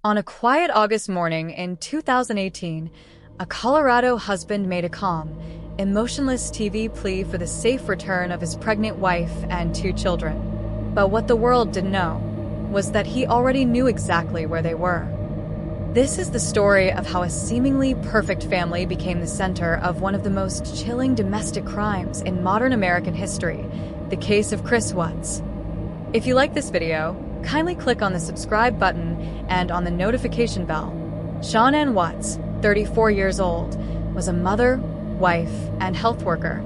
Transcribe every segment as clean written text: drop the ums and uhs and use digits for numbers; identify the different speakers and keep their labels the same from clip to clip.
Speaker 1: On a quiet August morning in 2018, a Colorado husband made a calm, emotionless TV plea for the safe return of his pregnant wife and 2 children. But what the world didn't know was that he already knew exactly where they were. This is the story of how a seemingly perfect family became the center of one of the most chilling domestic crimes in modern American history, the case of Chris Watts. If you like this video, kindly click on the subscribe button and on the notification bell. Shanann Watts, 34 years old, was a mother, wife, and health worker.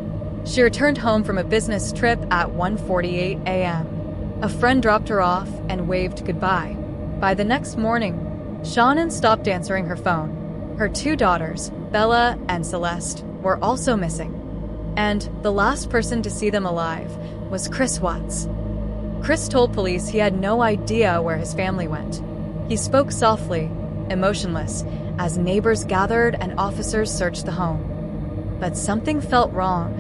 Speaker 1: She returned home from a business trip at 1:48 a.m. A friend dropped her off and waved goodbye. By the next morning, Shanann stopped answering her phone. Her 2 daughters, Bella and Celeste, were also missing. And the last person to see them alive was Chris Watts. Chris told police he had no idea where his family went. He spoke softly, emotionless, as neighbors gathered and officers searched the home. But something felt wrong.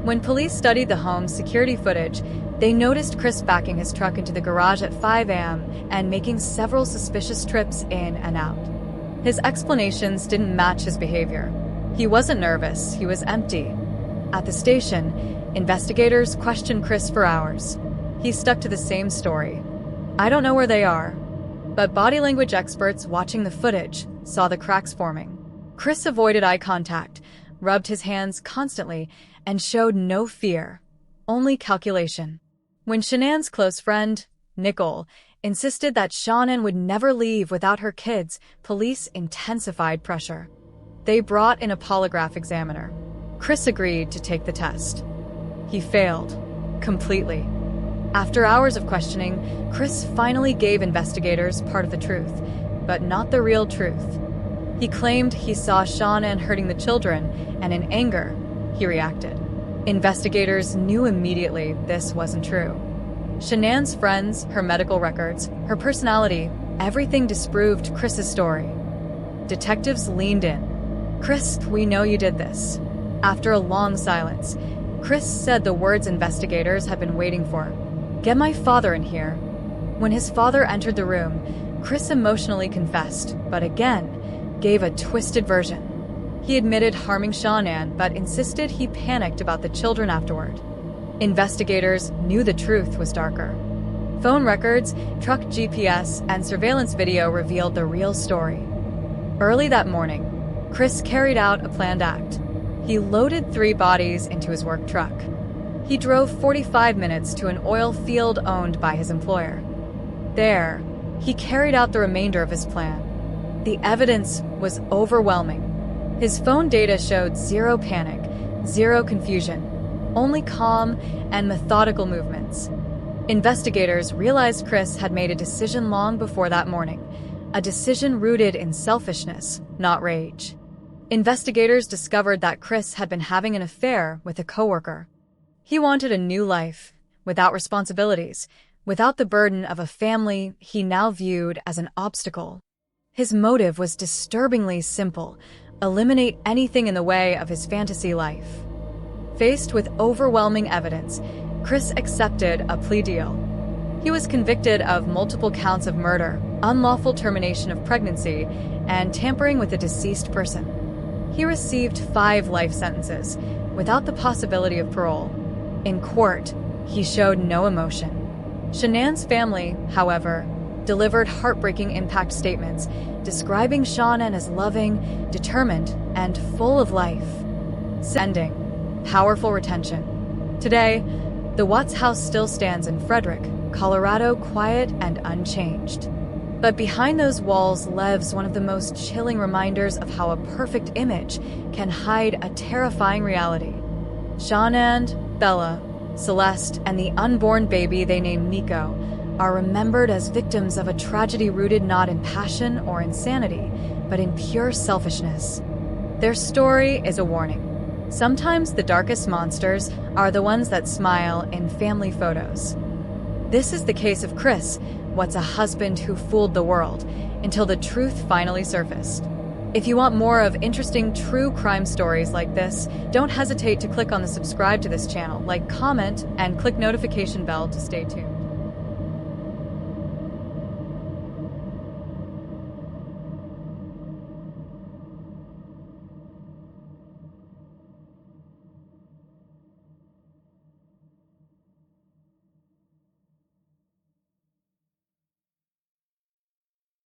Speaker 1: When police studied the home's security footage, they noticed Chris backing his truck into the garage at 5 a.m. and making several suspicious trips in and out. His explanations didn't match his behavior. He wasn't nervous, he was empty. At the station, investigators questioned Chris for hours. He stuck to the same story. "I don't know where they are." But body language experts watching the footage saw the cracks forming. Chris avoided eye contact, rubbed his hands constantly, and showed no fear, only calculation. When Shanann's close friend, Nico, insisted that Shanann would never leave without her kids, police intensified pressure. They brought in a polygraph examiner. Chris agreed to take the test. He failed, completely. After hours of questioning, Chris finally gave investigators part of the truth, but not the real truth. He claimed he saw Shanann hurting the children, and in anger, he reacted. Investigators knew immediately this wasn't true. Shanann's friends, her medical records, her personality, everything disproved Chris's story. Detectives leaned in. "Chris, we know you did this." After a long silence, Chris said the words investigators had been waiting for. "Get my father in here." When his father entered the room, Chris emotionally confessed, but again, gave a twisted version. He admitted harming Shanann, but insisted he panicked about the children afterward. Investigators knew the truth was darker. Phone records, truck GPS, and surveillance video revealed the real story. Early that morning, Chris carried out a planned act. He loaded 3 bodies into his work truck. He drove 45 minutes to an oil field owned by his employer. There, he carried out the remainder of his plan. The evidence was overwhelming. His phone data showed 0 panic, 0 confusion, only calm and methodical movements. Investigators realized Chris had made a decision long before that morning, a decision rooted in selfishness, not rage. Investigators discovered that Chris had been having an affair with a coworker. He wanted a new life, without responsibilities, without the burden of a family he now viewed as an obstacle. His motive was disturbingly simple: eliminate anything in the way of his fantasy life. Faced with overwhelming evidence, Chris accepted a plea deal. He was convicted of multiple counts of murder, unlawful termination of pregnancy, and tampering with a deceased person. He received 5 life sentences, without the possibility of parole. In court, he showed no emotion. Shanann's family, however, delivered heartbreaking impact statements describing Shanann as loving, determined, and full of life. Ending. Powerful retention. Today, the Watts house still stands in Frederick, Colorado, quiet and unchanged. But behind those walls lives one of the most chilling reminders of how a perfect image can hide a terrifying reality. Shanann, Bella, Celeste, and the unborn baby they named Nico are remembered as victims of a tragedy rooted not in passion or insanity, but in pure selfishness. Their story is a warning. Sometimes the darkest monsters are the ones that smile in family photos. This is the case of Chris, Watts, a husband who fooled the world, until the truth finally surfaced. If you want more of interesting true crime stories like this, don't hesitate to click on the subscribe to this channel, like, comment, and click notification bell to stay tuned.